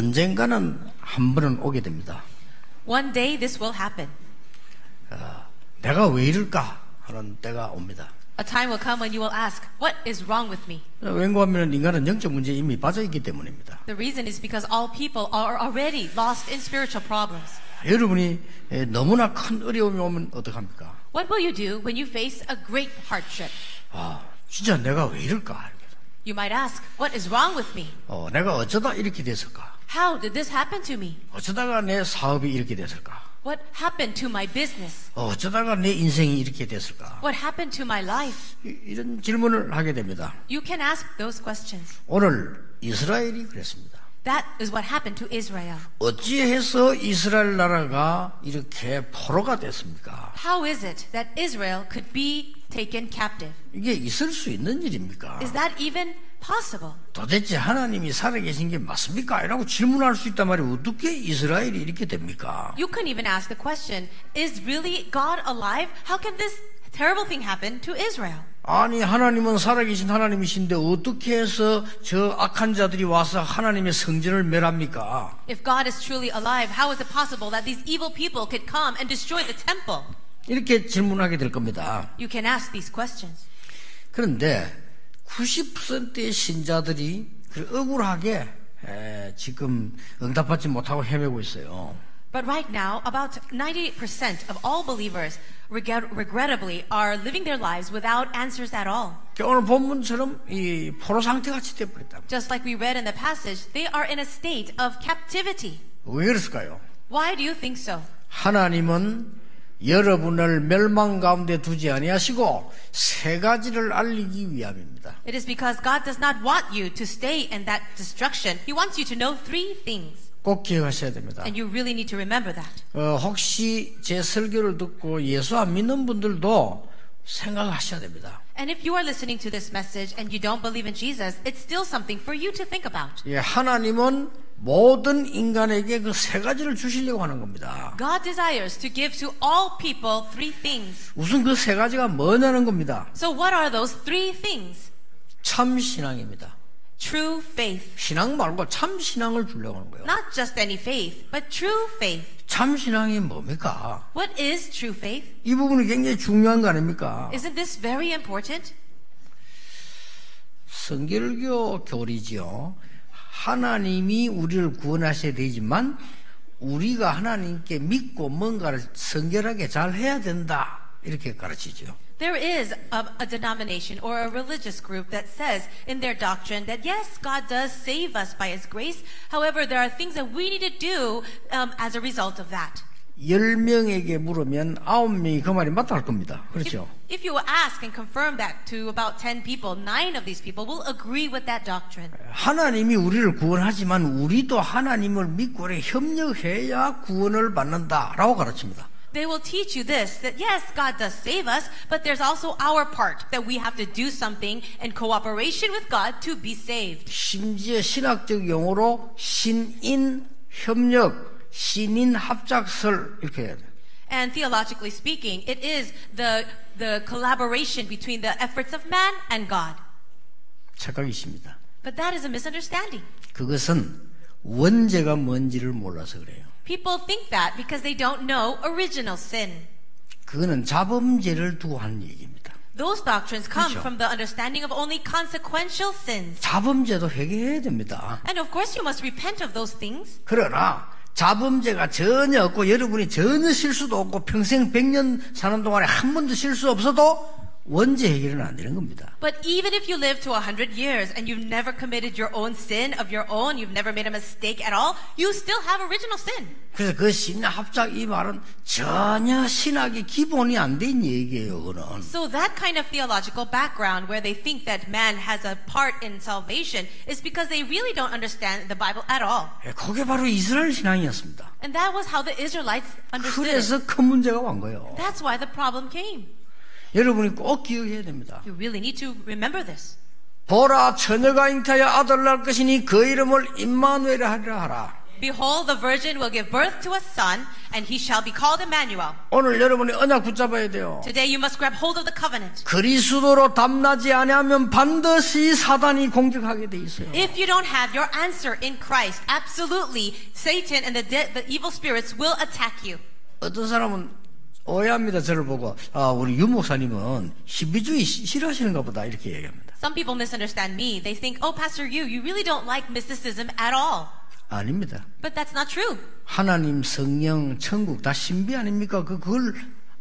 언젠가는 한 번은 오게 됩니다. One day this will happen. 내가 왜 이럴까 하는 때가 옵니다. A time will come when you will ask, what is wrong with me? 왜냐하면 인간은 영적 문제에 이미 빠져있기 때문입니다. The reason is because all people are already lost in spiritual problems. 여러분이 너무나 큰 어려움이 오면 어떡합니까? What will you do when you face a great hardship? 진짜 내가 왜 이럴까? You might ask, what is wrong with me? 내가 어쩌다 이렇게 됐을까? How did this happen to me? 어쩌다가 내 사업이 이렇게 됐을까? What happened to my business? 어쩌다가 내 인생이 이렇게 됐을까? What happened to my life? 이런 질문을 하게 됩니다. You can ask those questions. 오늘 이스라엘이 그랬습니다. That is what happened to Israel. 어찌해서 이스라엘 나라가 이렇게 포로가 됐습니까? How is it that Israel could be taken captive? 이게 있을 수 있는 일입니까? Is that even possible? 도대체 하나님이 살아계신 게 맞습니까? 이라고 질문할 수 있단 말이에요. 어떻게 이스라엘이 이렇게 됩니까? You can even ask the question, is really God alive? How can this terrible thing happen to Israel? 아니 하나님은 살아계신 하나님이신데 어떻게 해서 저 악한 자들이 와서 하나님의 성전을 멸합니까? If God is truly alive, how is it possible that these evil people could come and destroy the temple? 이렇게 질문하게 될 겁니다. You can ask these questions. 그런데 90%의 신자들이 억울하게 지금 응답받지 못하고 헤매고 있어요. But right now, about 90% of all believers regrettably are living their lives without answers at all. 오늘 본문처럼 이 포로 상태같이 되어버렸다. Just like we read in the passage, they are in a state of captivity. 왜 그랬을까요? Why do you think so? 하나님은 여러분을 멸망 가운데 두지 아니하시고 세 가지를 알리기 위함입니다. It is because God does not want you to stay in that destruction. He wants you to know three things. 꼭 기억하셔야 됩니다. And you really need to remember that. 혹시 제 설교를 듣고 예수 안 믿는 분들도 생각하셔야 됩니다. And if you are listening to this message and you don't believe in Jesus, it's still something for you to think about. 하나님은 모든 인간에게 그 세 가지를 주시려고 하는 겁니다. God desires to give to all people three things. 우선 그 세 가지가 뭐냐는 겁니다. So what are those three things? 참 신앙입니다. True faith. 신앙 말고 참 신앙을 주려고 하는 거예요. Not just any faith, but true faith. 참 신앙이 뭡니까? What is true faith? 이 부분이 굉장히 중요한 거 아닙니까? Isn't this very important? 성결교 교리지요. 하나님이 우리를 구원하셔야 되지만 우리가 하나님께 믿고 뭔가를 성결하게 잘 해야 된다. 이렇게 가르치죠. There is a denomination or a religious group that says in their doctrine that yes, God does save us by His grace. However, there are things that we need to do as a result of that. 10명에게 물으면 9명이 그 말이 맞다 할 겁니다. 그렇죠? If you ask and confirm that to about 10 people, 9 of these people will agree with that doctrine. 하나님이 우리를 구원하지만 우리도 하나님을 믿고 협력해야 구원을 받는다라고 가르칩니다. They will teach you this, that yes, God does save us, but there's also our part, that we have to do something in cooperation with God to be saved. 심지어 신학적 용어로 신인 협력, 신인 합작설 이렇게 해야 돼요. And theologically speaking, it is the collaboration between the efforts of man and God. 착각이십니다. But that is a misunderstanding. 그것은 원죄가 뭔지를 몰라서 그래요. People think that because they don't know original sin. 그거는 자범죄를 두고 하는 얘기입니다. Those doctrines come 그렇죠. from the understanding of only consequential sins. 자범죄도 회개해야 됩니다. And of course you must repent of those things. 그러나 자범죄가 전혀 없고 여러분이 전혀 실수도 없고 평생 100년 사는 동안에 한 번도 실수 없어도 원죄 해결은 안 되는 겁니다. But even if you live to 100 years and you've never committed your own sin of your own, you've never made a mistake at all, you still have original sin. 그래서 그 신합작 이 말은 전혀 신학의 기본이 안 된 얘기예요. 그거는. So that kind of theological background where they think that man has a part in salvation is because they really don't understand the Bible at all. 그게 바로 이스라엘 신앙이었습니다. And that was how the Israelites understood it. 그래서 큰 문제가 온 거예요. That's why the problem came. 여러분이 꼭 기억해야 됩니다. You really need to remember this. 보라 처녀가 잉태하여 아들을 낳을 것이니 그 이름을 임마누엘 하리라 하라. Behold, the virgin will give birth to a son, and he shall be called Emmanuel. 오늘 여러분이 언약 붙잡아야 돼요. Today you must grab hold of the covenant. 그리스도로 답나지 아니하면 반드시 사단이 공격하게 돼 있어요. If you don't have your answer in Christ, absolutely, Satan and the evil spirits will attack you. 어떤 사람은 오해합니다. 저를 보고 우리 유 목사님은 신비주의 싫어하시는가 보다 이렇게 얘기합니다. Some people misunderstand me. They think, oh, Pastor you really don't like mysticism at all. 아닙니다. But that's not true. 하나님, 성령, 천국 다 신비 아닙니까? 그걸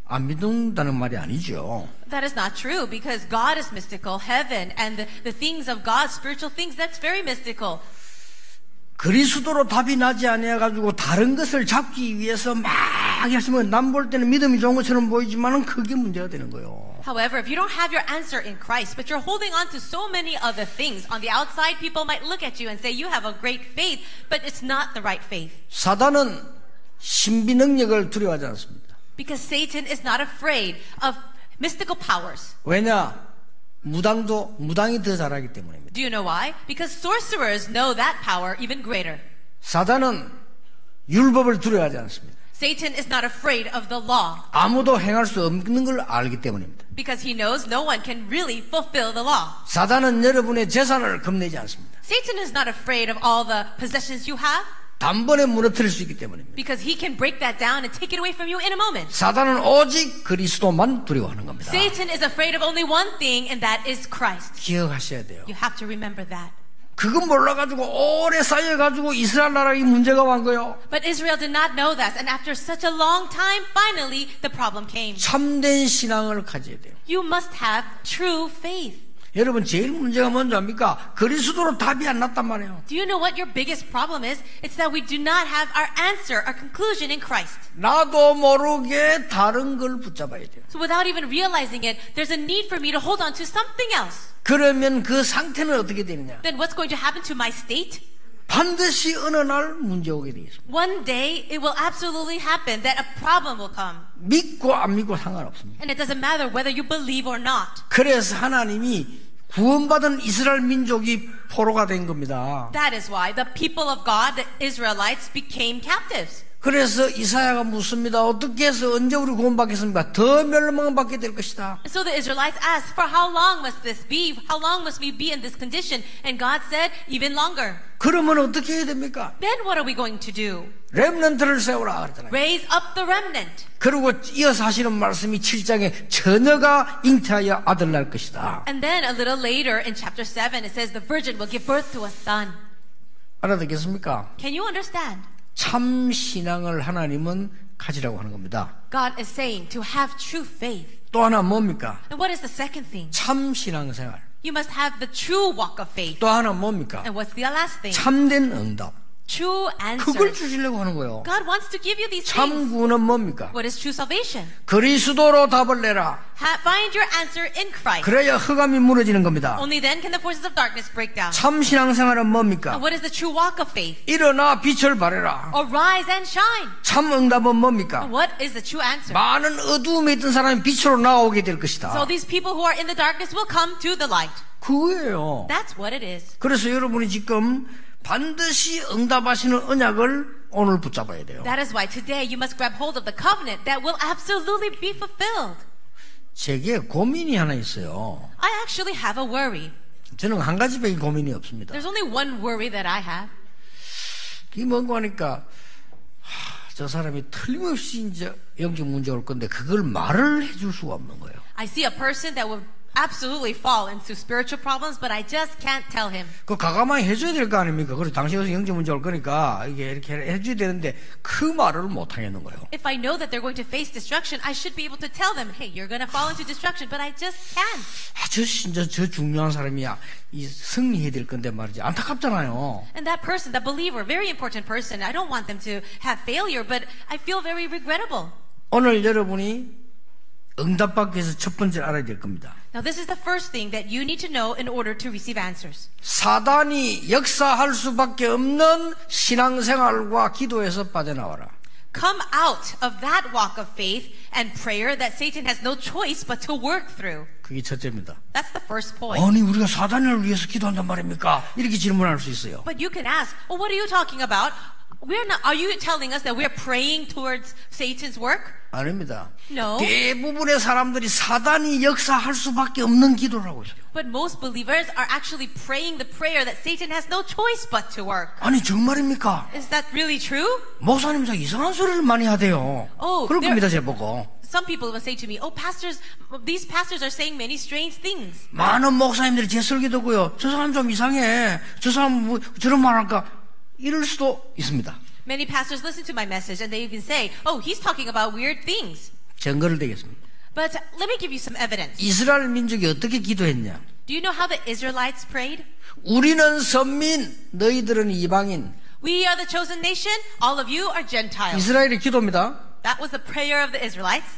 안 믿는다는 말이 아니죠. That is not true because God is mystical, heaven and the things of God, spiritual things, that's very mystical. 그리스도로 답이 나지 않아가지고 다른 것을 잡기 위해서 막 하시면 남 볼 때는 믿음이 좋은 것처럼 보이지만은 그게 문제가 되는 거예요. However, if you don't have your answer in Christ, but you're holding on to so many other things, on the outside people might look at you and say you have a great faith, but it's not the right faith. 사단은 신비 능력을 두려워하지 않습니다. Because Satan is not afraid of mystical powers. 왜냐? 무당이 더 잘하기 때문입니다. Do you know why? Because sorcerers know that power even greater. 사단은 율법을 두려워하지 않습니다. Satan is not afraid of the law. 아무도 행할 수 없는 걸 알기 때문입니다. Because he knows no one can really fulfill the law. 사단은 여러분의 재산을 겁내지 않습니다. Satan is not afraid of all the possessions you have. 단번에 무너뜨릴 수 있기 때문입니다. Because he can break that down and take it away from you in a moment. 사단은 오직 그리스도만 두려워하는 겁니다. Satan is afraid of only one thing, and that is Christ. 기억하셔야 돼요. You have to remember that. 그건 몰라가지고 오래 쌓여가지고 이스라엘 나라에 문제가 온 거예요. But Israel did not know that, and after such a long time, finally the problem came. 참된 신앙을 가져야 돼요. You must have true faith. 여러분 제일 문제가 뭔지 압니까? 그리스도로 답이 안 났단 말이에요. Do you know what your biggest problem is? It's that we do not have our answer, our conclusion in Christ. 나도 모르게 다른 걸 붙잡아야 돼요. So without even realizing it, there's a need for me to hold on to something else. 그러면 그 상태는 어떻게 되느냐? Then what's going to happen to my state? 반드시 어느 날 문제 오게 되겠습니다. One day it will absolutely happen that a problem will come. 믿고 안 믿고 상관없습니다. And it doesn't matter whether you believe or not. 그래서 하나님이 구원받은 이스라엘 민족이 포로가 된 겁니다. That is why the people of God, the Israelites, became captives. 그래서 이사야가 묻습니다. 어떻게 해서 언제 우리 구원받겠습니까? 더 멸망받게 될 것이다. So the Israelites asked, for how long must this be? How long must we be in this condition? And God said, even longer. 그러면 어떻게 해야 됩니까? Then what are we going to do? 렘넌트를 세우라 그랬잖아요. Raise up the remnant. 그리고 이어서 하시는 말씀이 7장에 처녀가 잉태하여 아들 낳을 것이다. And then a little later in chapter 7 it says the virgin will give birth to a son. 알아듣겠습니까? Can you understand? 참 신앙을 하나님은 가지라고 하는 겁니다. God is saying to have true faith. 또 하나 뭡니까? And what is the second thing? 참 신앙생활. You must have the true walk of faith. 또 하나 뭡니까? And what's the last thing? 참된 응답. True 그걸 answers. 주시려고 하는 거예요. God wants to give you these things. 참 구원은 뭡니까? What is true salvation? 그리스도로 답을 내라. Find your answer in Christ. 그래야 흑암이 무너지는 겁니다. Only then can the forces of darkness break down. 참 신앙생활은 And 뭡니까? what is the true walk of faith? 일어나 빛을 발해라. Arise and shine. 참 응답은 뭡니까? And what is the true answer? 많은 어두움에 있던 사람이 빛으로 나오게 될 것이다. So these people who are in the darkness will come to the light. 그거예요. That's what it is. 그래서 여러분이 지금 반드시 응답하시는 언약을 오늘 붙잡아야 돼요. That is why today you must grab hold of the covenant that will absolutely be fulfilled. 제게 고민이 하나 있어요. I actually have a worry. 저는 한 가지밖에 고민이 없습니다. There's only one worry that I have. 그게 뭔가 하니까 저 사람이 틀림없이 이제 영적 문제 올 건데 그걸 말을 해줄 수가 없는 거예요. I see a person that will absolutely fall into spiritual problems, but I just can't tell him. 그 가감하게 해줘야 될 거 아닙니까? 그래서 당신이 영적 문제 올 거니까 이게 이렇게 해줘야 되는데 그 말을 못 하겠는 거예요. If I know that they're going to face destruction, I should be able to tell them, hey, you're going to fall into destruction, but I just can't. 저 중요한 사람이야. 이 승리해야 될 건데 말이지. 안타깝잖아요. And that person, that believer, very important person, I don't want them to have failure, but I feel very regrettable. 오늘 여러분이 응답받기 위해서 첫 번째 알아야 될 겁니다. Now this is the first thing that you need to know in order to receive answers. 사단이 역사할 수밖에 없는 신앙생활과 기도에서 빠져나와라. Come out of that walk of faith and prayer that Satan has no choice but to work through. 그게 첫째입니다. That's the first point. 아니 우리가 사단을 위해서 기도한단 말입니까? 이렇게 질문할 수 있어요. But you can ask, well, what are you talking about? Are you telling us that we're praying towards Satan's work? 아닙니다. No. 대부분의 사람들이 사단이 역사할 수밖에 없는 기도를 하고 있어요. But most believers are actually praying the prayer that Satan has no choice but to work. 아니 정말입니까? Is that really true? 목사님 자 이상한 소리를 많이 하대요. 그럴 겁니다 제 보고. Some people will say to me, "Oh, these pastors are saying many strange things." 많은 목사님들이 제 설교 듣고요. 저 사람 좀 이상해. 저 사람 뭐 저런 말 할까? 이럴 수도 있습니다. Many pastors listen to my message and they even say, "Oh, he's talking about weird things." 증거를 대겠습니다. But let me give you some evidence. 이스라엘 민족이 어떻게 기도했냐? Do you know how the Israelites prayed? 우리는 선민, 너희들은 이방인. We are the chosen nation, all of you are Gentiles. 이스라엘의 기도입니다. That was the prayer of the Israelites.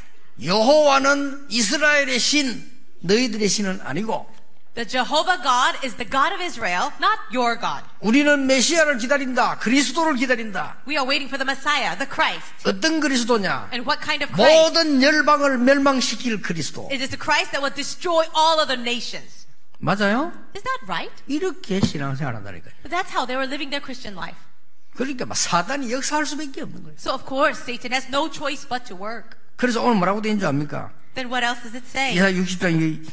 여호와는 이스라엘의 신, 너희들의 신은 아니고. The Jehovah God is the God of Israel, not your God. 우리는 메시아를 기다린다. 그리스도를 기다린다. We are waiting for the Messiah, the Christ. 어떤 그리스도냐? And what kind of Christ? 모든 열방을 멸망시킬 그리스도. It is the Christ that will destroy all other nations. 맞아요? Is that right? 이렇게 신앙생활 한다니까요. But that's how they were living their Christian life. 그러니까 막 사단이 역사할 수밖에 없는 거예요. So of course, Satan has no choice but to work. 그래서 오늘 뭐라고 되어 있는 줄 압니까? Then what else does it say? 이사야 60장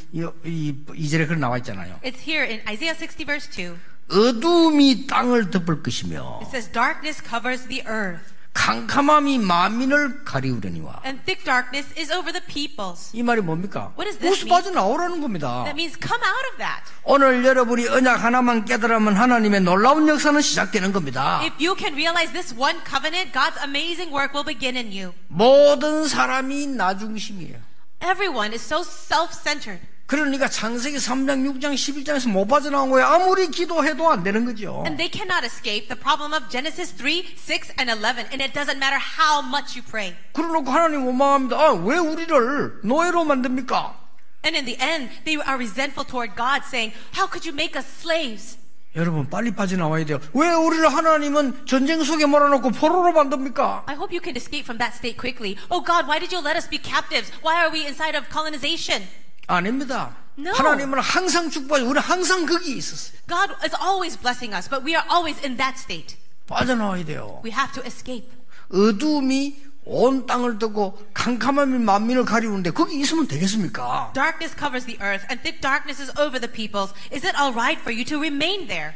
2절에 그런 나와 있잖아요. It's here in Isaiah 60 verse 2. 어둠이 땅을 덮을 것이며 It says darkness covers the earth 캄캄함이 만민을 가리우려니와. and thick darkness is over the peoples. 이 말이 뭡니까? What does this 우스 mean? 빠져나오라는 겁니다. That means come out of that. 오늘 여러분이 언약 하나만 깨달으면 하나님의 놀라운 역사는 시작되는 겁니다. If you can realize this one covenant, God's amazing work will begin in you. 모든 사람이 나 중심이에요. Everyone is so self-centered. 그러니까 창세기 3장, 6장, 11장에서 못 빠져나온 거예요. 아무리 기도해도 안 되는 거죠. And they cannot escape the problem of Genesis 3, 6, and 11. And it doesn't matter how much you pray. 그러놓고 하나님 원망합니다. 아, 왜 우리를 노예로 만듭니까? And in the end, they are resentful toward God, saying, "How could you make us slaves?" 여러분 빨리 빠져나와야 돼요. 왜 우리를 하나님은 전쟁 속에 몰아넣고 포로로 만듭니까? I hope you can escape from that state quickly. Oh God, why did you let us be captives? Why are we inside of colonization? 아닙니다. No. 하나님은 항상 축복하시고 우리는 항상 거기 있었어요. God is always blessing us, but we are always in that state. 빠져나와야 돼요. We have to escape. 어둠이 온 땅을 덮고 캄캄함이 만민을 가리우는데 거기 있으면 되겠습니까? Darkness covers the earth, and thick darkness is over the peoples. Is it all right for you to remain there?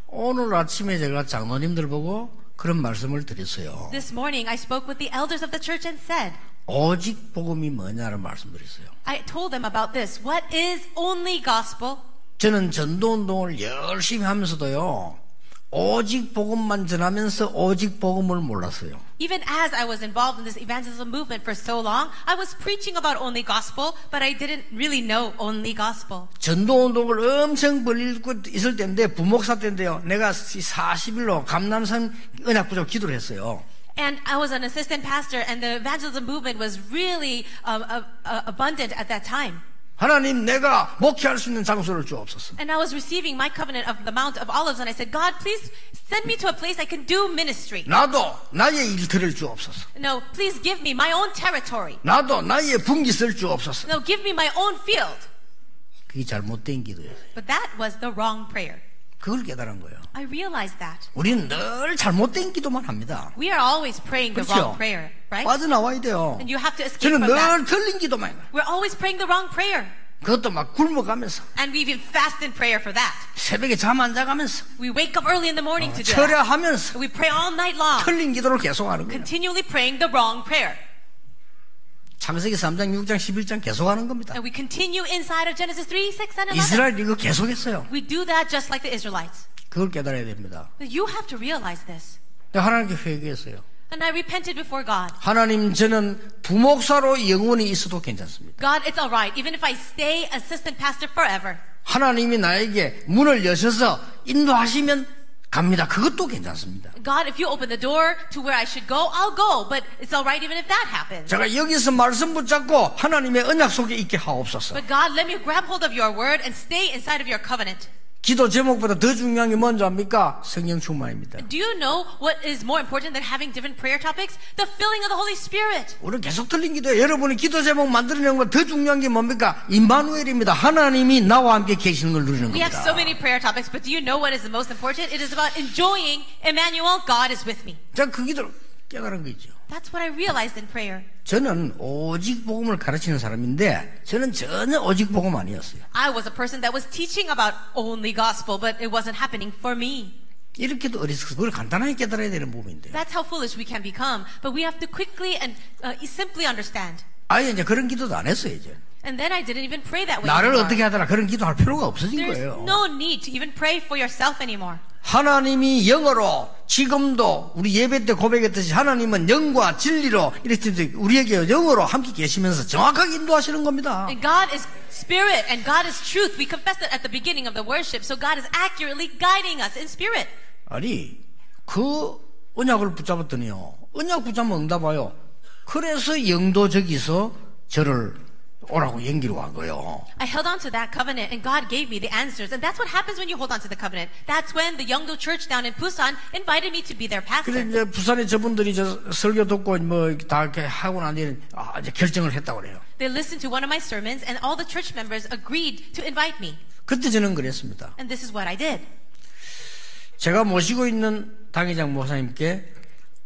오늘 아침에 제가 장로님들 보고 그런 말씀을 드렸어요. This morning, I spoke with the elders of the church and said, 오직 복음이 뭐냐를 말씀드렸어요. I told them about this. What is only gospel? 저는 전도운동을 열심히 하면서도요. 오직 복음만 전하면서 오직 복음을 몰랐어요. Even as I was involved in this evangelism movement for so long, I was preaching about only gospel, but I didn't really know only gospel. 전도운동을 엄청 벌리고 있을 때인데 부목사 때인데요. 내가 40일로 감남산 언약부족 기도를 했어요. And I was an assistant pastor, and the evangelism movement was really abundant at that time. 하나님, 내가 목회할 수 있는 장소를 주옵소서. And I was receiving my covenant of the Mount of Olives, and I said, God, please send me to a place I can do ministry. 나도 나의 일터를 주옵소서. No, please give me my own territory. 나도 나의 분깃을 주옵소서. No, give me my own field. 그게 잘못된 기도였어요. But that was the wrong prayer. 그걸 깨달은 거예요. I realized that. 우리는 늘 잘못된 기도만 합니다. We are always praying the wrong 그렇죠? prayer, right? 빠져나와야 돼요. And you have to escape 저는 from that. 늘 틀린 기도만 해요. We're always praying the wrong prayer. 그것도 막 굶어가면서 And we even fast in prayer for that. 새벽에 잠 안 자가면서 We wake up early in the morning to do that. 철야하면서 We pray all night long, 틀린 기도를 계속하는 거예요. continually praying the wrong prayer. 창세기 3장, 6장, 11장 계속하는 겁니다. And we continue inside of Genesis 3, 6, and 11. 이스라엘이 이거 계속했어요. We do that just like the Israelites. 그걸 깨달아야 됩니다. You have to realize this. 하나님께 회개했어요. And I repented before God. 하나님, 저는 부목사로 영원히 있어도 괜찮습니다. God, it's all right, even if I stay assistant pastor forever. 하나님이 나에게 문을 여셔서 인도하시면 갑니다. 그것도 괜찮습니다. God, if you open the door to where I should go, I'll go. But it's all right even if that happens. 제가 여기서 말씀 붙잡고 하나님의 언약 속에 있게 하옵소서. But God, let me grab hold of your word and stay inside of your covenant. 기도 제목보다 더 중요한 게 뭔지 압니까? 성령 충만입니다. Do you know what is more important than having different prayer topics? The filling of the Holy Spirit. 우리는 계속 틀린 기도예요. 여러분이 기도 제목 만들어내는 것보다 더 중요한 게 뭡니까? 임마누엘입니다. 하나님이 나와 함께 계시는 걸 누리는 We have so 겁니다. many prayer topics, but do you know what is the most important? It is about enjoying Emmanuel, God is with me. 제가 그 기도를 깨달은 거죠. That's what I realized in prayer. 저는 오직 복음을 가르치는 사람인데 저는 전혀 오직 복음 아니었어요. I was a person that was teaching about only gospel, but it wasn't happening for me. 이렇게도 어리석어서 그걸 간단하게 깨달아야 되는 부분인데요. That's how foolish we can become, but we have to quickly and simply understand. 아예 이제 그런 기도도 안 했어요. 이제. And then I didn't even pray that way 나를 anymore. 어떻게 하더라 그런 기도할 필요가 없어진 There's 거예요. no need to even pray for yourself anymore. 하나님이 영으로 지금도 우리 예배 때 고백했듯이 하나님은 영과 진리로 이렇게 우리에게 영으로 함께 계시면서 정확하게 인도하시는 겁니다. And God is spirit and God is truth. We confessed it at the beginning of the worship. So God is accurately guiding us in spirit. 아니 그 언약을 붙잡았더니요. 언약 붙잡으면 응답와요. 그래서 영도 저기서 저를 오라고 연기로 간 거예요. I held on to that covenant and God gave me the answers. And that's what happens when you hold on to the covenant. That's when the Yeongdo Church down in Busan invited me to be their pastor. 그래 이제 부산에 저분들이 저 설교 듣고 뭐 다 이렇게 하고 난 뒤에 이제 결정을 했다고 그래요. They listened to one of my sermons and all the church members agreed to invite me. 그때 저는 그랬습니다. And this is what I did. 제가 모시고 있는 당회장 목사님께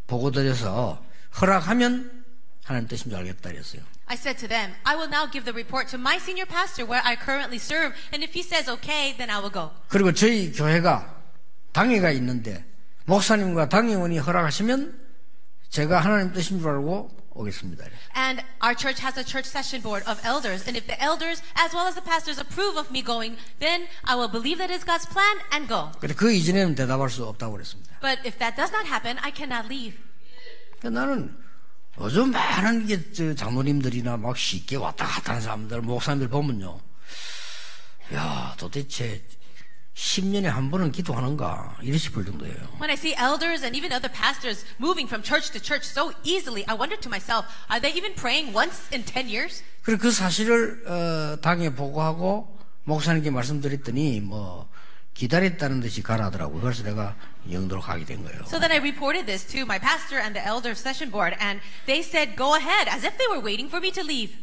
보고드려서 허락하면 하나님 뜻인 줄 알겠다 그랬어요. I said to them, I will now give the report to my senior pastor where I currently serve, and if he says okay, then I will go. 그리고 저희 교회가 당회가 있는데 목사님과 당회원이 허락하시면 제가 하나님 뜻인 줄 알고 오겠습니다. And our church has a church session board of elders, and if the elders as well as the pastors approve of me going, then I will believe that it's God's plan and go. 근데 그 이전에는 대답할 수 없다고 그랬습니다. But if that does not happen, I cannot leave. 나는 요즘 많은 게 장로님들이나 막 쉽게 왔다 갔다 하는 사람들, 목사님들 보면요. 야, 도대체 10년에 한 번은 기도하는가? 이래 싶을 정도예요. When I see elders and even other pastors moving from church to church so easily, I wonder to myself, are they even praying once in 10 years? 그리고 그 사실을 당에 보고하고 목사님께 말씀드렸더니 뭐 기다렸다는 듯이 가라더라고요. 그래서 내가 영도로 가게 된 거예요. So then I reported this to my pastor and the elder session board, and they said, go ahead, as if they were waiting for me to leave.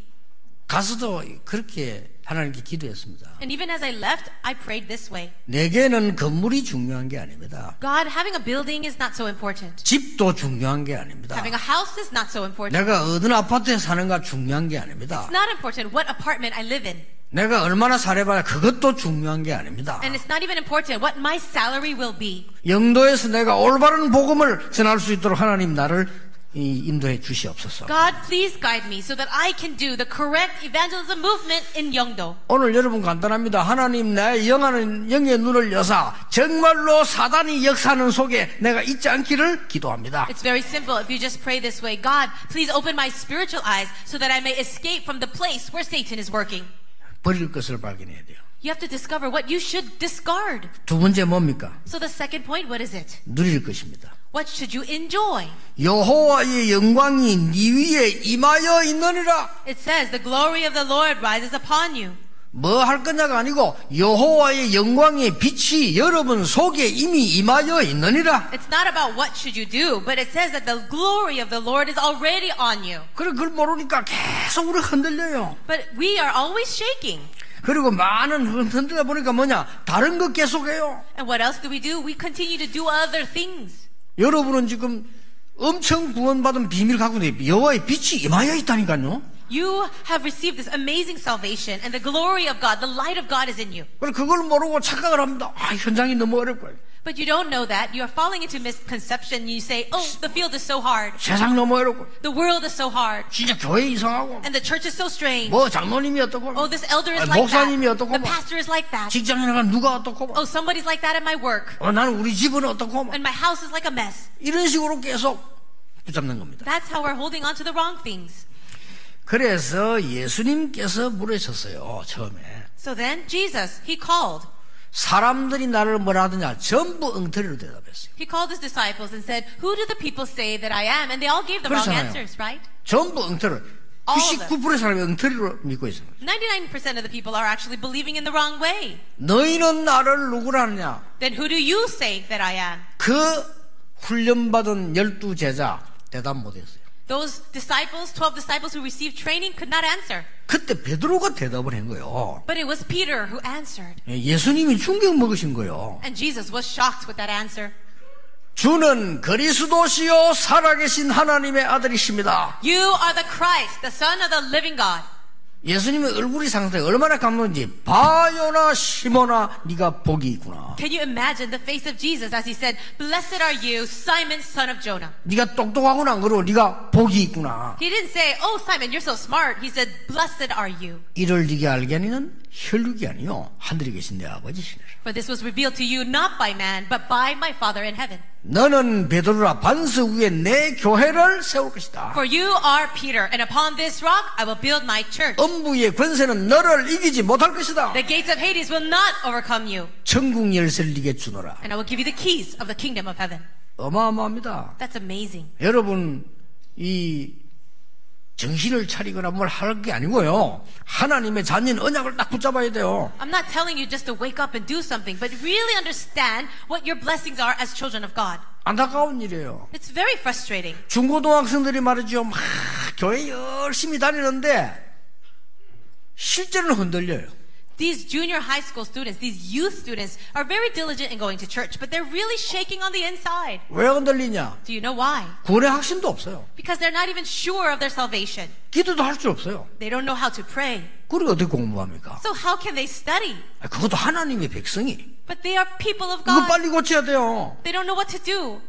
가서도 그렇게 하나님께 기도했습니다. And even as I left, I prayed this way. 내게는 건물이 중요한 게 아닙니다. God, having a building is not so important. 집도 중요한 게 아닙니다. Having a house is not so important. 내가 어느 아파트에 사는가 중요한 게 아닙니다. It's not important what apartment I live in. 내가 얼마나 살아봐야 그것도 중요한 게 아닙니다. And it's not even important what my salary will be. 영도에서 내가 올바른 복음을 전할 수 있도록 하나님 나를 인도해 주시옵소서. God, please guide me so that I can do the correct evangelism movement in Yeongdo. 오늘 여러분 간단합니다. 하나님 나의 영의 눈을 여사 정말로 사단이 역사하는 속에 내가 있지 않기를 기도합니다. It's very simple. If you just pray this way, God, please open my spiritual eyes so that I may escape from the place where Satan is working. 버릴 것을 발견해야 돼요. You have to discover what you should discard. 두 번째 뭡니까? So the second point, what is it? 누릴 것입니다. What should you enjoy? 여호와의 영광이 네 위에 임하여 있느니라. It says, the glory of the Lord rises upon you. 뭐 할 거냐가 아니고 여호와의 영광의 빛이 여러분 속에 이미 임하여 있느니라. It's not about what should you do, but it says that the glory of the Lord is already on you. 그래 그걸 모르니까 계속 우리 흔들려요. But we are always shaking. 그리고 많은 흔들다 보니까 뭐냐 다른 거 계속해요. And what else do? We continue to do other things. 여러분은 지금 엄청 구원받은 비밀 갖고 있는데 여호와의 빛이 임하여 있다니까요. You have received this amazing salvation, and the glory of God, the light of God is in you. 그래 그걸 모르고 착각을 합니다. 현장이 너무 어렵고. But you don't know that. You are falling into misconception. You say, oh, the field is so hard. 세상 너무 어렵고. The world is so hard. 진짜 교회 이상하고. And the church is so strange. 뭐 장로님이 어떻고. Oh, this elder is like 목사님이 that. 어떻고. The pastor is like that. 직장에 나가면 누가 어떻고. Oh, somebody's like that at my work. 나는 우리 집은 어떻고. And my house is like a mess. 이런 식으로 계속 붙잡는 겁니다. That's how we're holding on to the wrong things. 그래서 예수님께서 물으셨어요. 처음에. So then Jesus, he called. 사람들이 나를 뭐라 하더냐 전부 엉터리로 대답했어요. He called his disciples and said, who do the people say that I am? And they all gave the wrong 그렇잖아요. answers, right? 전부 엉터리. All of them. 99%의 사람이 엉터리로 믿고 있습니다. 99% of the people are actually believing in the wrong way. 너희는 나를 누구라 하느냐? Then who do you say that I am? 그 훈련받은 12 제자 대답 못했어요. Those disciples, 12 disciples who received training could not answer. 그때 베드로가 대답을 한 거예요. But it was Peter who answered. 예수님이 충격 먹으신 거예요. And Jesus was shocked with that answer. 주는 그리스도시요 살아계신 하나님의 아들이십니다. You are the Christ, the Son of the living God. 예수님의 얼굴이 상상해 얼마나 감동인지 바요나 시몬아 네가 복이 있구나. Can you imagine the face of Jesus as he said, Blessed are you, Simon, son of Jonah. 네가 똑똑하구나 안 그러고 네가 복이 있구나. He didn't say, Oh, Simon, you're so smart. He said, Blessed are you. 이를 네게 알게 하니는 혈육이 아니요 하늘에 계신 내 아버지시니라. For this was revealed to you not by man, but by my Father in heaven. 너는 베드로라 반석 위에 내 교회를 세울 것이다. For you are Peter, and upon this rock I will build my church. 엄부의 권세는 너를 이기지 못할 것이다. The gates of Hades will not overcome you. 천국 열쇠를 네게 주노라. And I will give you the keys of the kingdom of heaven. 어마어마합니다. That's amazing. 여러분 이 정신을 차리거나 뭘 할 게 아니고요. 하나님의 자녀인 언약을 딱 붙잡아야 돼요. I'm not telling you just to wake up and do something, but really understand what your blessings are as children of God. 안타까운 일이에요. It's very frustrating. 중고등학생들이 말이죠. 막 교회 열심히 다니는데 실제로는 흔들려요. These junior high school students, these youth students are very diligent in going to church, but they're really shaking on the inside. 왜 흔들리냐? Do you know why? 구원의 확신도 없어요. Because they're not even sure of their salvation. 기도도 할 수 없어요. They don't know how to pray. 그리고 어떻게 공부합니까? So how can they study? 그것도 하나님의 백성이. But they are people of 이거 God. 빨리 고쳐야 돼요. They don't know what to do.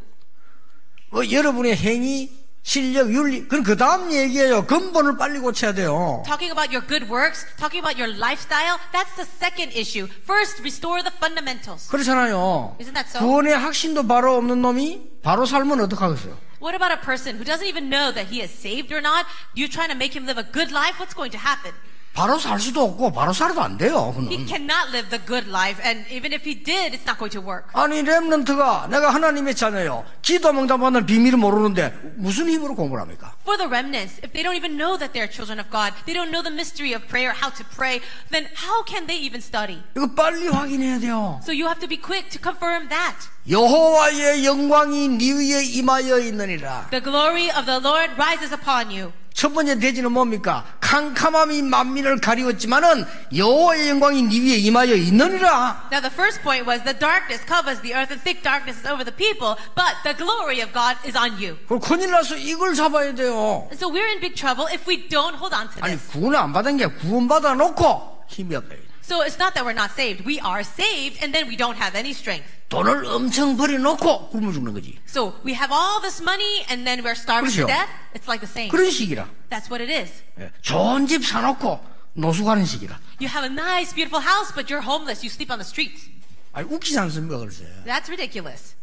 여러분의 행위, 실력, 윤리, 그럼 그 다음 얘기예요. 근본을 빨리 고쳐야 돼요. Talking about your good works, talking about your lifestyle, that's the second issue. First, restore the fundamentals. 그렇잖아요. Isn't that so? 구원의 확신도 바로 없는 놈이 바로 살면 어떡하겠어요? What about a person who doesn't even know that he is saved or not? You're trying to make him live a good life? What's going to happen? 바로 살 수도 없고 바로 살아도 안 돼요. He 그는. cannot live the good life, and even if he did, it's not going to work. 아니 렘넌트가 내가 하나님의 자녀요. 기도 응답받는 비밀을 모르는데 무슨 힘으로 공부를 합니까? For the remnants, if they don't even know that they're children of God, they don't know the mystery of prayer, how to pray, then how can they even study? 이거 빨리 확인해야 돼요. So you have to be quick to confirm that. 여호와의 영광이 네 위에 임하여 있느니라. The glory of the Lord rises upon you. 첫 번째 대지는 뭡니까? 캄캄함이 만민을 가리웠지만은 여호와의 영광이 네 위에 임하여 있느니라. Now the first point was the darkness covers the earth and thick darkness is over the people, but the glory of God is on you. 그럼 큰일 나서 이걸 잡아야 돼요. And so we're in big trouble if we don't hold on to 아니 this. 구원을 안 받은 게 구원받아 놓고 힘이 없다. So it's not that we're not saved. We are saved and then we don't have any strength. 돈을 엄청 버려놓고 굶어 죽는 거지. So we have all this money and then we're starving to 그렇죠. death. It's like the same. 그런 식이라. That's what it is. 예, 좋은 집 사놓고 노수 가는 식이라. You have a nice, beautiful house, but you're homeless. You sleep on the streets. 아니 웃기지 않습니까, 글쎄. That's ridiculous.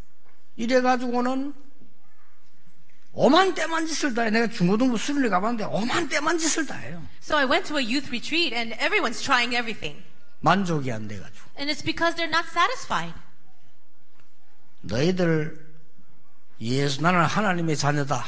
이래가지고는 오만 때만 짓을 다 해. 내가 중고등부 수련회 가봤는데 오만 때만 짓을 다 해요. So I went to a youth retreat and everyone's trying everything. 만족이 안 돼가지고. And it's because they're not satisfied. 너희들 예수 나는 하나님의 자녀다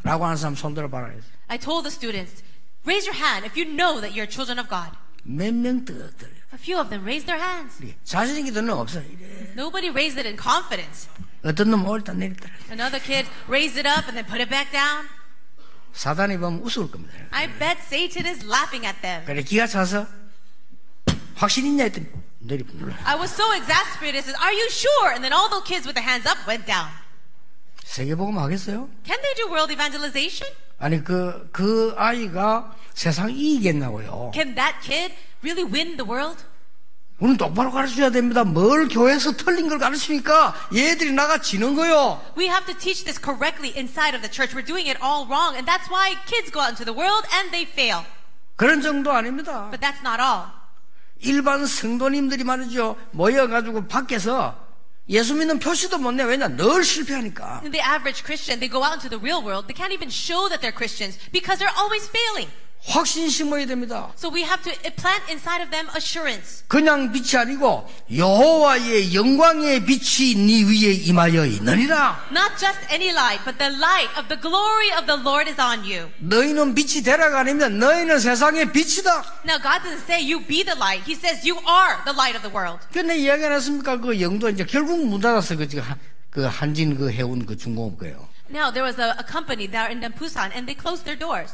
라고 하는 사람 손들어 봐라. I told the students, raise your hand if you know that you're children of God. 몇 명 뜨더래요. A few of them raised their hands. 자신 있게 듣는 놈 없어요. 이래. Nobody raised it in confidence. 어떤 놈 올다 내리더래. Another kid raised it up and then put it back down. 사단이 보면 웃을 겁니다. I bet Satan is laughing at them. 그래 기가 차서 확신 있냐 했더니 내리눌러. I was so exasperated. I said, are you sure? And then all the kids with their hands up went down. 세계복음 하겠어요? Can they do world evangelization? 아니 그 아이가 세상 이기겠냐고요. Can that kid really win the world? 우리는 똑바로 가르쳐야 됩니다. 뭘 교회에서 틀린 걸 가르치니까 얘들이 나가 지는 거요. We have to teach this correctly inside of the church. We're doing it all wrong. And that's why kids go out into the world and they fail. 그런 정도 아닙니다. But that's not all. 일반 성도님들이 말이죠. 모여가지고 밖에서 예수 믿는 표시도 못 내. 왜냐? 늘 실패하니까. In the average Christian, they go out into the real world. They can't even show that they're Christians because they're always failing. 확신 심어야 됩니다. So we have to plant inside of them assurance. 그냥 빛이 아니고 여호와의 영광의 빛이 네 위에 임하여 있느니라. Not just any light, but the light of the glory of the Lord is on you. 너희는 빛이 되라가 아닙니다. 너희는 세상의 빛이다. Now God doesn't say you be the light. He says you are the light of the world. 근데 이야기 안 했습니까? 그 영도 이제 결국 문 닫았어. 그 한진 그 해운 그 중공업 거예요. Now there was a company there in Busan and they closed their doors.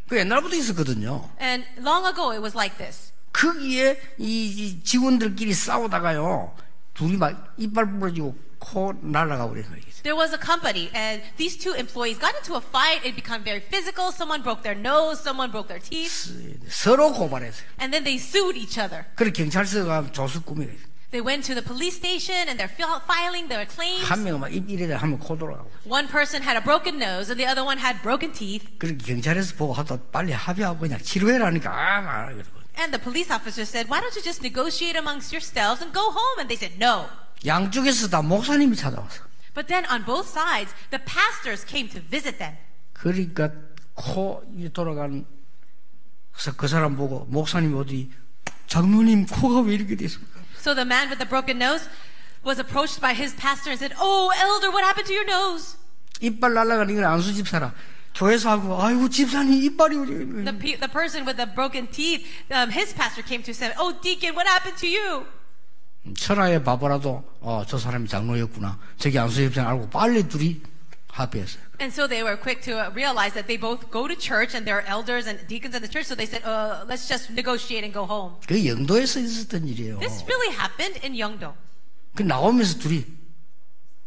그 옛날부터 있었거든요. And long ago it was like this. 거기에 이 직원들끼리 싸우다가요. 둘이 막 이빨 부러지고 코 날아가고 그래서. There was a company and these two employees got into a fight. It became very physical. Someone broke their nose. Someone broke their teeth. 서로 고발했어요. And then they sued each other. 그래 경찰서가 조수 꾸미고. They went to the police station and they're filing their claims. 한 명은 막 입 이래다 하면 코 돌아가고. One person had a broken nose and the other one had broken teeth. 그렇게 경찰에서 보고 하다 빨리 합의하고 그냥 치료해라니까 말 그러고. And the police officer said, "Why don't you just negotiate amongst yourselves and go home?" And they said, "No." 양쪽에서 다 목사님이 찾아왔어. But then on both sides, the pastors came to visit them. 그러니까 코 돌아간 그 사람 보고 목사님 어디 장로님 코가 왜 이렇게 됐습니까? So the man with the broken nose was approached by his pastor and said, "Oh, elder, what happened to your nose?" 이빨 날아가는 건 안수 집사라. 교회에서 하고 아이고 집사님 이빨이 The person with the broken teeth, his pastor came to say, "Oh, deacon, what happened to you?" 천하의 바보라도 저 사람이 장로였구나. 저기 안수 집사님 알고 빨리 둘이 합의했어요. And so they were quick to realize that they both go to church and they're elders and deacons in the church. So they said, let's just negotiate and go home. 그 영도에서 있었던 일이에요. This really happened in Yeongdo. 그 나오면서 둘이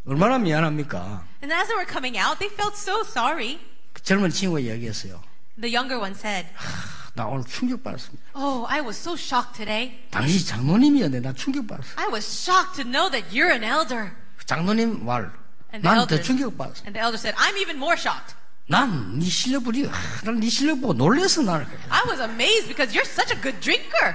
얼마나 미안합니까? And as they were coming out, they felt so sorry. 그 젊은 친구가 이야기했어요. The younger one said, 나 오늘 충격받았습니다. "Oh, I was so shocked today. 당신이 장로님이었는데 나 충격받았어. I was shocked to know that you're an elder." 장로님 말 난 더 충격받았어. And the elder said, "I'm even more shocked. 난 네 실력 보니 난 네 실력 보고 놀래서 나를. I was amazed because you're such a good drinker."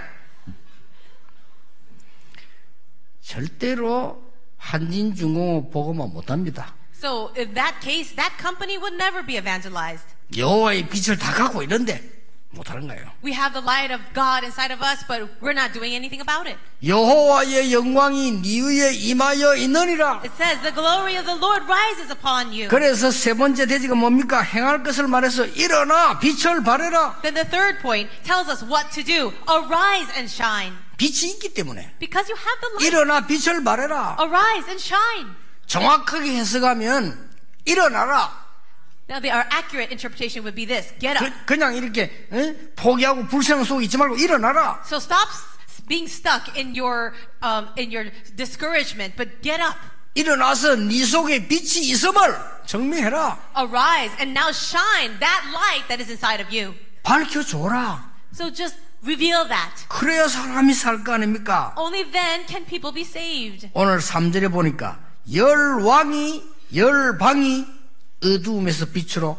절대로 한진중공업 보고만 못합니다. So in that case, that company would never be evangelized. 여호와의 빛을 다 갖고 있는데 못하는 거예요. We have the light of God inside of us, but we're not doing anything about it. 여호와의 영광이 네 위에 임하여 있느니라. It says the glory of the Lord rises upon you. 그래서 세 번째 대지가 뭡니까? 행할 것을 말해서 일어나 빛을 발해라. Then the third point tells us what to do. Arise and shine. 빛이 있기 때문에 Because you have the light. 일어나 빛을 발해라. Arise and shine. 정확하게 해석하면 일어나라. Now, our accurate interpretation would be this: get up. 그냥 이렇게 포기하고 불평 속에 있지 말고 일어나라. So stop being stuck in your discouragement, but get up. 일어나서 네 속에 빛이 있음을 증명해라. Arise and now shine that light that is inside of you. 밝혀줘라. So just reveal that. 그래야 사람이 살 거 아닙니까? Only then can people be saved. 오늘 3절에 보니까 열방이 어두움에서 빛으로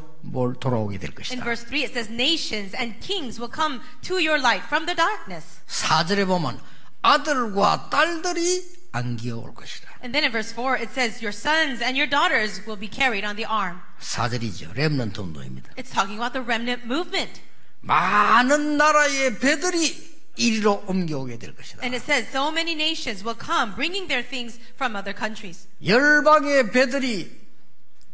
돌아오게 될 In 것이다. verse 3 it says, nations and kings will come to your light from the darkness. 4절에 보면 아들과 딸들이 안기어올 것이다. And then in verse 4 it says, your sons and your daughters will be carried on the arm. 4절이죠. 렘넌트 운동입니다. It's talking about the remnant movement. 많은 나라의 배들이 이리로 옮겨오게 될 것이다. And it says, so many nations will come bringing their things from other countries. 열방의 배들이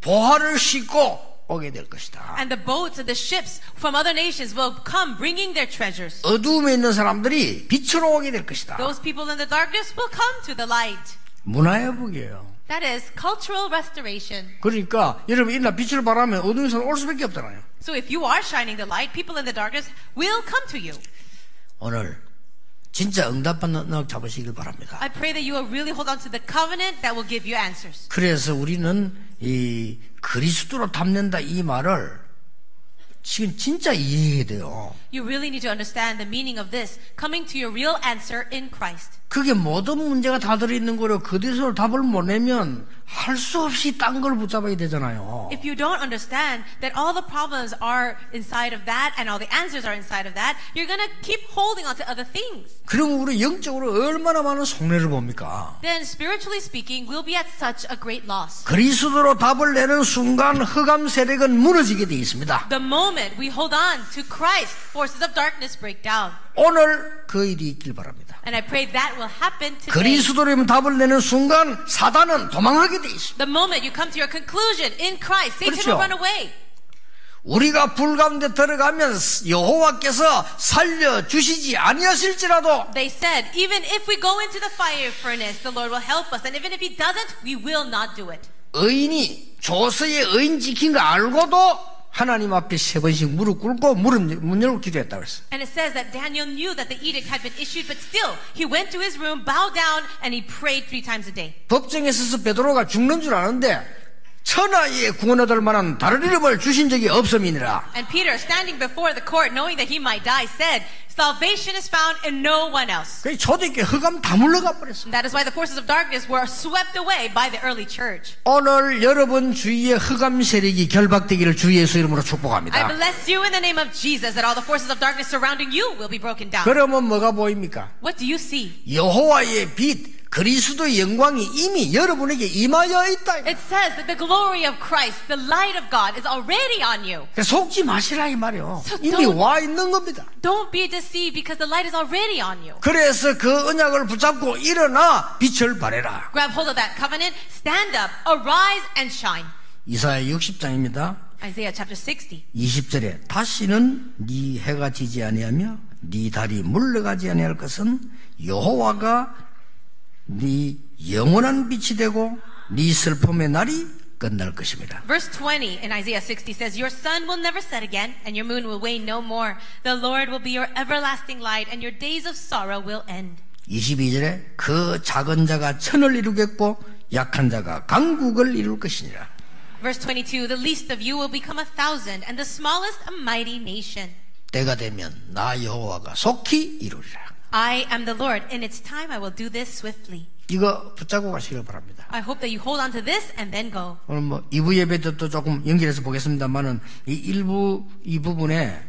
보화를 싣고 오게 될 것이다. And the boats and the ships from other nations will come bringing their treasures. 어두움에 있는 사람들이 빛으로 오게 될 것이다. Those people in the darkness will come to the light. 문화회복이에요. That is cultural restoration. 그러니까 여러분 일어나 빛을 발하면 어두운 사람 올 수밖에 없잖아요. So if you are shining the light, people in the darkness will come to you. 오늘 진짜 응답받는 너 잡으시길 바랍니다. I pray that you will really hold on to the covenant that will give you answers. 그래서 우리는 이 그리스도로 담는다 이 말을 지금 진짜 이해해야 돼요. You really need to understand the meaning of this, coming to your real answer in Christ. 그게 모든 문제가 다 들어있는 거로 그 대해서 답을 못 내면 할 수 없이 딴 걸 붙잡아야 되잖아요. If you don't understand that all the problems are inside of that and all the answers are inside of that, you're going to keep holding on to other things. 그럼 우리 영적으로 얼마나 많은 속내를 봅니까? Then spiritually speaking, we'll be at such a great loss. 그리스도로 답을 내는 순간 흑암 세력은 무너지게 되어 있습니다. The moment we hold on to Christ, forces of darkness break down. 오늘 그 일이 있길 바랍니다. And I pray that will happen today. 그리스도로 답을 내는 순간 사단은 도망하게 돼 있습니다. The moment you come to your conclusion in Christ, Satan 그렇죠. will run away. 우리가 불 가운데 들어가면 여호와께서 살려주시지 아니하실지라도 They said, even if we go into the fire furnace, the Lord will help us. And even if He doesn't, we will not do it. 의인이 조서의 의인 지킨 거 알고도 하나님 앞에 3번씩 무릎 꿇고 문 열고 기도했다고 했어요. And it says that Daniel knew that the edict had been issued, but still, he went to his room, bowed down, and he prayed 3 times a day. 법정에 서서 베드로가 죽는 줄 아는데 천하에 구원 얻을 만한 다른 이름을 주신 적이 없음이니라. And Peter, standing before the court, knowing that he might die, said, salvation is found in no one else. 그 초대교회 흑암 다 물러가 버렸어. And that is why the forces of darkness were swept away by the early church. 오늘 여러분 주위에 흑암 세력이 결박되기를 주 예수 이름으로 I 축복합니다. bless you in the name of Jesus that all the forces of darkness surrounding you will be broken down. 그러면 뭐가 보입니까? What do you see? 여호와의 빛 그리스도의 영광이 이미 여러분에게 임하여 있다. It says that the glory of Christ, the light of God, is already on you. 속지 마시라 이 말이요. So 이미 don't- 와 있는 겁니다. Don't be deceived because the light is already on you. 그래서 그 언약을 붙잡고 일어나 빛을 발해라. Grab hold of that covenant, stand up, arise and shine. 이사야 60장입니다. Isaiah chapter 60. 20절에 다시는 네 해가 지지 아니하며 네 달이 물러가지 아니할 것은 여호와가 네 영원한 빛이 되고 네 슬픔의 날이 끝날 것입니다. Verse 20 in Isaiah 60 says, your sun will never set again, and your moon will wane no more. The Lord will be your everlasting light, and your days of sorrow will end. 22절에 그 작은 자가 천을 이루겠고 약한 자가 강국을 이룰 것이니라. Verse 22, the least of you will become 1,000, and the smallest a mighty nation. 때가 되면 나 여호와가 속히 이루리라. I am the Lord. In its time I will do this swiftly. 이거 붙잡고 가시길 바랍니다. I hope that you hold on to this and then go. 오늘 2부 예배 때도 조금 연결해서 보겠습니다만은 이 부분에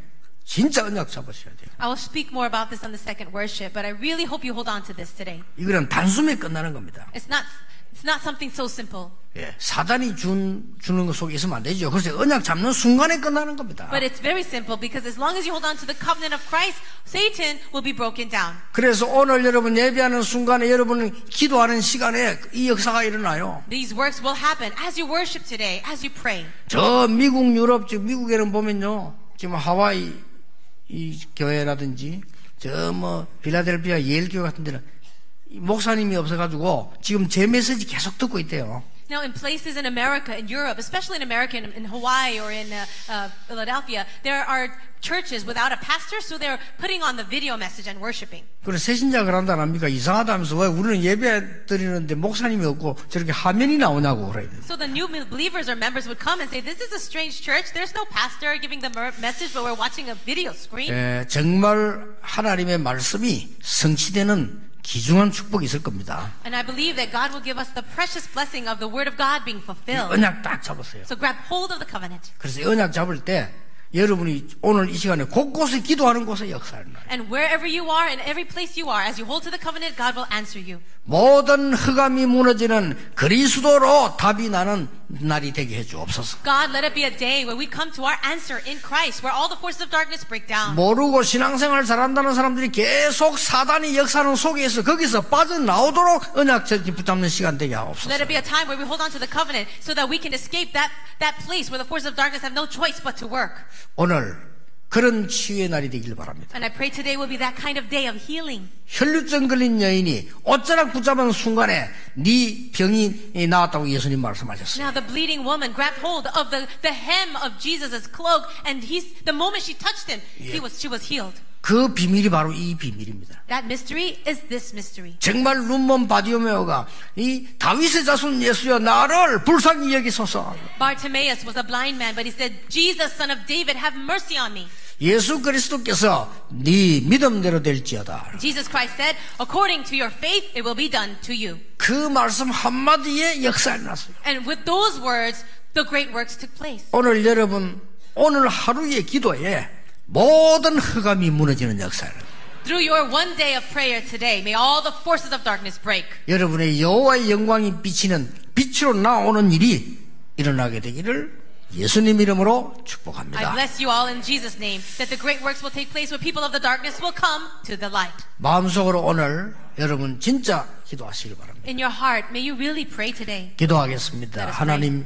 진짜 언약 잡으셔야 돼요. I will speak more about this on the second worship, but I really hope you hold on to this today. 이거는 단숨에 끝나는 겁니다. It's not something so simple. 예, 사단이 주는 것 속에 있으면 안 되죠. 그래서 언약 잡는 순간에 끝나는 겁니다. But it's very simple because as long as you hold on to the covenant of Christ, Satan will be broken down. 그래서 오늘 여러분 예배하는 순간에 여러분 기도하는 시간에 이 역사가 일어나요. These works will happen as you worship today, as you pray. 저 미국, 유럽, 즉 미국에는 보면요. 지금 하와이 이 교회라든지 저 필라델피아 예일 교회 같은 데는 목사님이 없어가지고 지금 제 메시지 계속 듣고 있대요. Now, in places in America, in Europe, especially in America, in Hawaii or in Philadelphia, there are churches without a pastor, so they're putting on the video message and worshiping. 그래서 새신자 그런다 안 합니까? 이상하다면서 왜 우리는 예배 드리는데 목사님이 없고 저렇게 화면이 나오냐고 그래야 돼요. So the new believers or members would come and say, this is a strange church. There's no pastor giving the message, but we're watching a video screen. 정말 하나님의 말씀이 성취되는 귀중한 축복이 있을 겁니다. And I believe that God will give us the precious blessing of the word of God being fulfilled. 언약 딱 잡으세요. So grab hold of the covenant. 그래서 언약 잡을 때 여러분이 오늘 이 시간에 곳곳에 기도하는 곳에 역사를 나요. And wherever you are, in every place you are, as you hold to the covenant, God will answer you. 모든 흑암이 무너지는 그리스도로 답이 나는 날이 되게 해주옵소서. God, let it be a day where we come to our answer in Christ, where all the forces of darkness break down. 모르고 신앙생활 잘한다는 사람들이 계속 사단이 역사하는 속에서 거기서 빠져나오도록 언약 붙잡는 시간 되게 하옵소서. Let it be a time where we hold on to the covenant so that we can escape that place where the forces of darkness have no choice but to work. 오늘 그런 치유의 날이 되길 바랍니다. And I pray today will be that kind of day of healing. 혈루증 걸린 여인이 옷자락 붙잡은 순간에 네 병이 나았다고 예수님 말씀하셨어요. Now the bleeding woman grabbed hold of the hem of Jesus' cloak, and the moment she touched him, she was healed. 그 비밀이 바로 이 비밀입니다. That mystery is this mystery. 정말 눈먼 바디오메오가 이 다윗의 자손 예수여 나를 불쌍히 여기소서. Bartimaeus was a blind man, but he said, Jesus, son of David, have mercy on me. 예수 그리스도께서 네 믿음대로 될지어다. Jesus Christ said, according to your faith, it will be done to you. 그 말씀 한마디에 역사가 났어요. And with those words, the great works took place. 오늘 여러분, 오늘 하루의 기도에 모든 흑암이 무너지는 역사를. Through your one day of prayer today, may all the forces of darkness break. 여러분의 여호와의 영광이 비치는 빛으로 나오는 일이 일어나게 되기를 예수님 이름으로 I 축복합니다. bless you all in Jesus' name, that the great works will take place where people of the darkness will come to the light. 마음속으로 오늘 여러분 진짜 기도하시길 바랍니다. In your heart, may you really pray today. 기도하겠습니다. 하나님,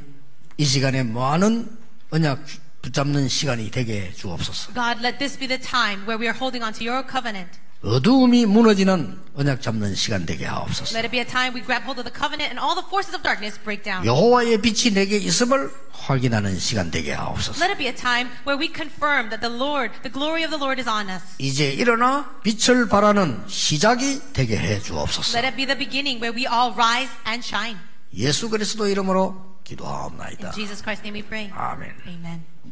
이 시간에 많은 언약 붙잡는 시간이 되게 주옵소서. God, let this be the time where we are holding on to your covenant. 어두움이 무너지는 언약 잡는 시간 되게 하옵소서. Let it be a time we grab hold of the covenant and all the forces of darkness break down. 여호와의 빛이 내게 있음을 확인하는 시간 되게 하옵소서. Let it be a time where we confirm that the glory of the Lord is on us. 이제 일어나 빛을 발하는 시작이 되게 해 주옵소서. Let it be the beginning where we all rise and shine. 예수 그리스도 이름으로 In 기도하옵나이다. Jesus Christ's name we pray. 아멘. Amen.